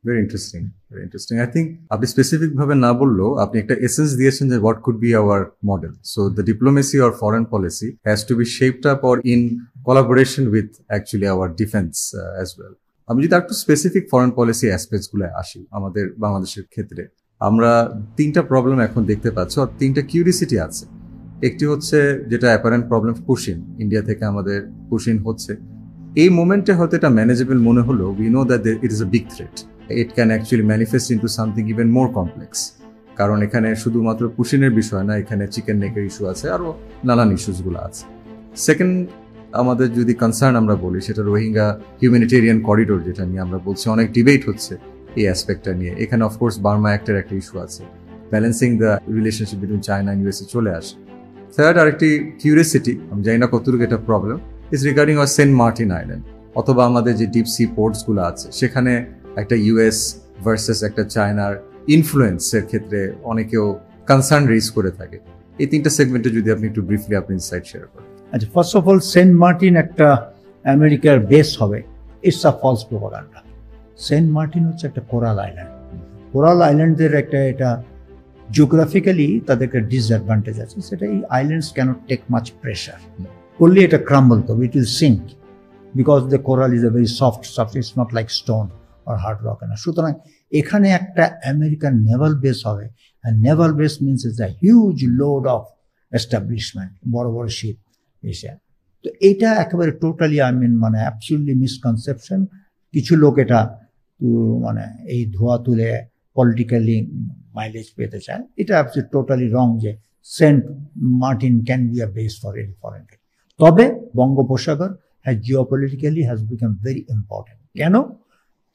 Very interesting, very interesting. I think আপনি specific ভাবে না বললেও আপনি একটা এসেন্স দিয়েছেন যে what could be our model. So the diplomacy or foreign policy has to be shaped up or in collaboration with actually our defence as well. আমি যদি একটু স্পেসিফিক ফরেন পলিসি অ্যাসপেক্টস গুলো আসি, আমাদের বাংলাদেশের ক্ষেত্রে আমরা তিনটা প্রবলেম এখন দেখতে পাচ্ছি, আর তিনটা কিউরিসিটি আছে। একটি হচ্ছে যেটা অ্যাপারেন্ট প্রবলেম, পুশিন, ইন্ডিয়া থেকে আমাদের পুশিন হচ্ছে। এই মোমেন্টে হয়তো এটা ম্যানেজেবল মনে হলো, we know that it is a big threat, it can actually manifest into something even more complex. কারণ এখানে শুধুমাত্র পুশিনের বিষয় না, এখানে চিকেন নেকের ইস্যু আছে, আরও নানান ইস্যুসগুলো আছে। সেকেন্ড আমাদের যদি কনসার্ন আমরা বলি, সেটা রোহিঙ্গা হিউম্যানিটেরিয়ান করিডোর, যেটা নিয়ে আমরা বলছি, অনেক ডিবেট হচ্ছে এই অ্যাসপেক্টটা নিয়ে। এখানে অফকোর্স বার্মা অ্যাক্টের একটা ইস্যু আছে, balancing the relationship between China and USA চলে আসে। থার্ড আরেকটি কিউরিয়াসিটি, আমি জানি না কতটুকু এটা প্রবলেম, ইজ রিগার্ডিং আর সেন্ট মার্টিন আইল্যান্ড, অথবা আমাদের যে ডিপ সি পোর্টসগুলো আছে, সেখানে একটা ইউএস ভার্সেস একটা চায়নার ইনফ্লুয়েন্সের ক্ষেত্রে অনেকেও কনসার্ন রেজ করে থাকে। এই তিনটা সেগমেন্টে যদি আপনি একটু ব্রিফলি আপনি ইনসাইট শেয়ার করেন। আচ্ছা, first of all, Saint Martin একটা আমেরিকার বেস হবে, it's a false propaganda. Saint Martin হচ্ছে একটা কোরাল আইল্যান্ড। কোরাল আইল্যান্ডের একটা এটা জিওগ্রাফিক্যালি তাদের একটা ডিসঅ্যাডভান্টেজ আছে, সেটা এই islands cannot take much pressure. করলে এটা ক্রাম্বল করবে, it will sink, because the coral is a very soft substance, it's not like stone আর হার্ড রক। না, সুতরাং এখানে একটা আমেরিকান নেভাল বেস হবে, আর naval base means is a huge load of establishment, বড় বড় শিপ এসে। তো এটা একেবারে টোটালি মানে অ্যাবসলিউটলি মিসকনসেপশন। কিছু লোক এটা মানে এই ধোয়া তুলে পলিটিক্যালি মাইলেজ পেতে চায়। এটা অ্যাবসলিউটলি টোটালি রং যে Saint Martin can be a base for any foreign. তবে বঙ্গোপসাগর has geopolitically has become very important. কেন?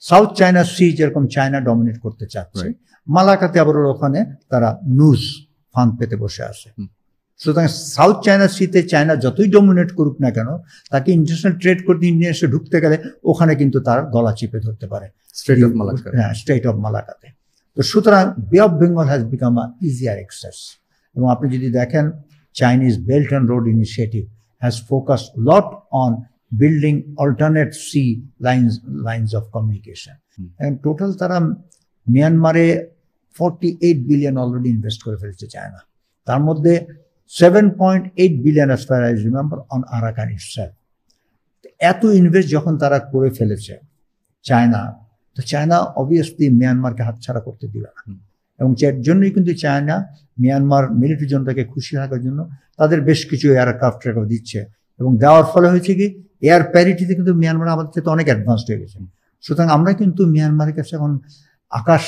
সাউথ চায়না সি যেরকম চায়না ডমিনেট করতে চাচ্ছে, মালাকাতে আবার ওখানে তারা নুজ ফান্ড পেতে বসে আছে। সুতরাং সাউথ চায়না সিতে চায়না যতই ডমিনেট করুক না কেন, তাকে ইন্টারন্যাশনাল ট্রেড করতে ইন্ডিয়া এসে ঢুকতে গেলে ওখানে কিন্তু তার গলা চিপে ধরতে পারে, স্ট্রেট অফ মালাক্কা। হ্যাঁ, স্ট্রেট অফ মালাকাতে। তো সুতরাং Bay of Bengal has become a easier access. এবং আপনি যদি দেখেন, Chinese Belt and Road Initiative has focused lot on building alternate sea lines of communication. এবং টোটাল তারা মিয়ানমারে 48 বিলিয়ন অলরেডি ইনভেস্ট করে ফেলছে চায়না। তার মধ্যে 7.8 billion as far as I remember on Arakan itself. এত ইনভেস্ট যখন তারা করে ফেলেছে চায়না, তো চায়না অবভিয়াসলি মিয়ানমারকে হাতছাড়া করতে দিবে না। এবং যার জন্যই কিন্তু চায়না মিয়ানমার মিলিটারি জনতাকে খুশি রাখার জন্য তাদের বেশ কিছু এয়ারক্রাফট দিচ্ছে। এবং দেওয়ার ফলে হয়েছে কি, এয়ার প্যারিটিতে কিন্তু মিয়ানমার আমাদের থেকে অনেক অ্যাডভান্সড হয়ে গেছে। সুতরাং আমরা কিন্তু মিয়ানমারের কাছে এখন আকাশ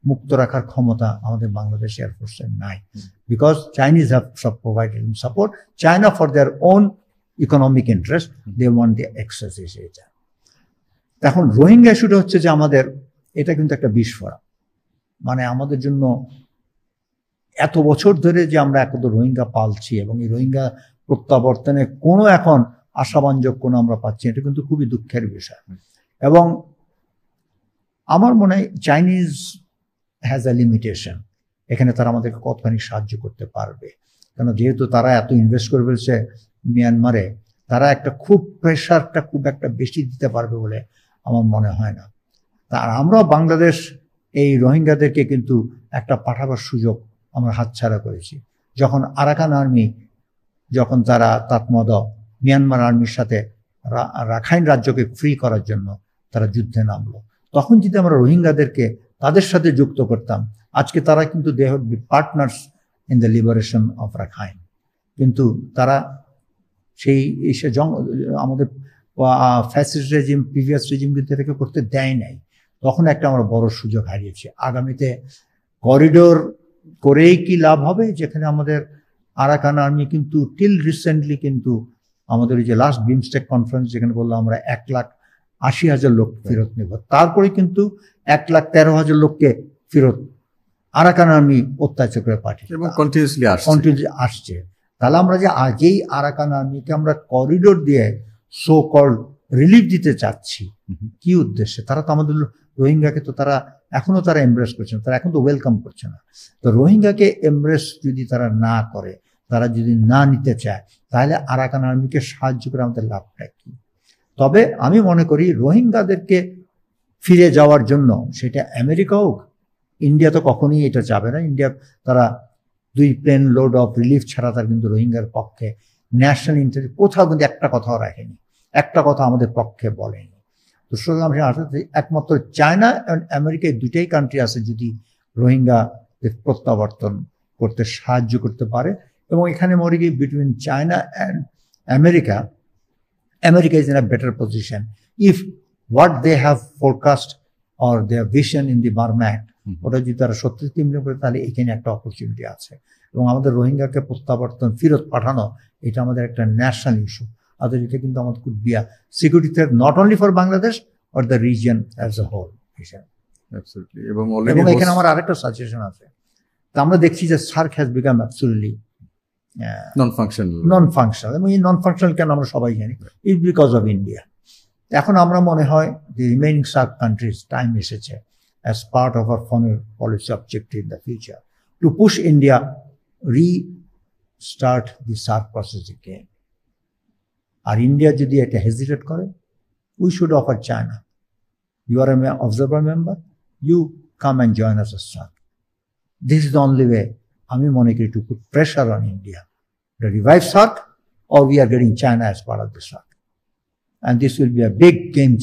মুক্ত রাখার ক্ষমতা আমাদের বাংলাদেশ এয়ারফোর্সের নাই, বিকজ চাইনিজ হ্যাভ সব provided support. China for their own economic interest they want the access. এটা এখন রোহিঙ্গা ইস্যুটা হচ্ছে যে আমাদের এটা কিন্তু একটা বিস্ফোরণ, মানে আমাদের জন্য এত বছর ধরে যে আমরা এত রোহিঙ্গা পালছি এবং এই রোহিঙ্গা প্রত্যাবর্তনে কোনো এখন আশাবাঞ্জক কোনো আমরা পাচ্ছি, এটা কিন্তু খুবই দুঃখের বিষয়। এবং আমার মনে হয় চাইনিজ হ্যাজ আ লিমিটেশন, এখানে তারা আমাদেরকে কতখানি সাহায্য করতে পারবে। কেন, যেহেতু তারা এত ইনভেস্ট করে ফেলছে মিয়ানমারে, তারা একটা খুব প্রেশারটা খুব একটা বেশি দিতে পারবে বলে আমার মনে হয় না। আর আমরাও বাংলাদেশ এই রোহিঙ্গাদেরকে কিন্তু একটা পাঠাবার সুযোগ আমরা হাতছাড়া করেছি। যখন আরাকান আর্মি, যখন তারা তাতমদ মিয়ানমার আর্মির সাথে রাখাইন রাজ্যকে ফ্রি করার জন্য তারা যুদ্ধে নামলো, তখন যদি আমরা রোহিঙ্গাদেরকে তাদের সাথে যুক্ত করতাম, আজকে তারা কিন্তু they would be partners in the liberation of Rakhine. কিন্তু তারা সেই আমাদের ফ্যাসিস্ট রেজিম, প্রিভিয়াস রেজিম কিন্তু এটাকে করতে দেয় নাই। তখন একটা আমরা বড় সুযোগ হারিয়েছি। আগামীতে করিডোর করেই কি লাভ হবে, যেখানে আমাদের আরাকান আর্মি কিন্তু টিল রিসেন্টলি কিন্তু আমাদের এই যে লাস্ট বিমস্টেক কনফারেন্স যেখানে বললাম আমরা 1,80,000 লোক ফেরত নেব, তারপরে কিন্তু 1,13,000 লোককে ফেরত আরাকান আর্মি অত্যাচার করে পাঠিয়েছে এবং কন্টিনিউসলি আসছে। তাহলে আমরা যে আজই আরাকান আর্মিকে আমরা করিডোর দিয়ে সো কল্ড রিলিফ দিতে চাচ্ছি, কি উদ্দেশ্যে? তারা তো আমাদের রোহিঙ্গাকে তো তারা এখনো তারা এমব্রেস করছে না, তারা এখন তো ওয়েলকাম করছে না। তো রোহিঙ্গাকে এমব্রেস যদি তারা না করে, তারা যদি না নিতে চায়, তাহলে আরাকান আর্মিকে সাহায্য করে আমাদের লাভটা কি? তবে আমি মনে করি রোহিঙ্গাদেরকে ফিরে যাওয়ার জন্য, সেটা আমেরিকা হোক, ইন্ডিয়া তো কখনোই এটা যাবে না। ইন্ডিয়া তারা 2 প্লেন লোড অফ রিলিফ ছাড়া তার কিন্তু রোহিঙ্গার পক্ষে ন্যাশনাল ইন্টারেস্ট কোথাও কিন্তু একটা কথাও রাখেনি, একটা কথা আমাদের পক্ষে বলেনি। তো সুতরাং একমাত্র চায়না এবং আমেরিকা এই দুটাই কান্ট্রি আছে যদি রোহিঙ্গাদের প্রত্যাবর্তন করতে সাহায্য করতে পারে। এবং এখানে মনে করি between China and America, America is in a better position if what they have forecast or their vision in the Burma Act, ওটা যদি তারা সত্যি ইমপ্লিমেন্ট করে, তাহলে এখানে একটা অপরচুনিটি আছে। এবং আমাদের রোহিঙ্গাকে প্রত্যাবর্তন ফেরত পাঠানো, এটা আমাদের একটা ন্যাশনাল ইস্যু। আদর এটা কিন্তু আমাদের could be a security threat not only for Bangladesh or the region as a whole. এবং এখানে আমার আরেকটা সাজেশন আছে। তা আমরা দেখছি যে SAARC has become absolutely non functional. এবং এই নন ফাংশনাল কেন আমরা সবাই জানি, ইট বিকজ অফ ইন্ডিয়া। এখন আমরা মনে হয় দি রিমেইনিং সার্ক কান্ট্রিজ টাইম এসেছে as part of our foreign policy objective in the future to push India restart the SAARC process again. আর ইন্ডিয়া যদি এটা হেজিটেট করে, we should offer China, you are an observer member, you come and join us as SAARC. This is the only way আমি মনে করি to put pressure on India to revive SAARC, or we are getting China as part of the SAARC. And this will be a big game changer.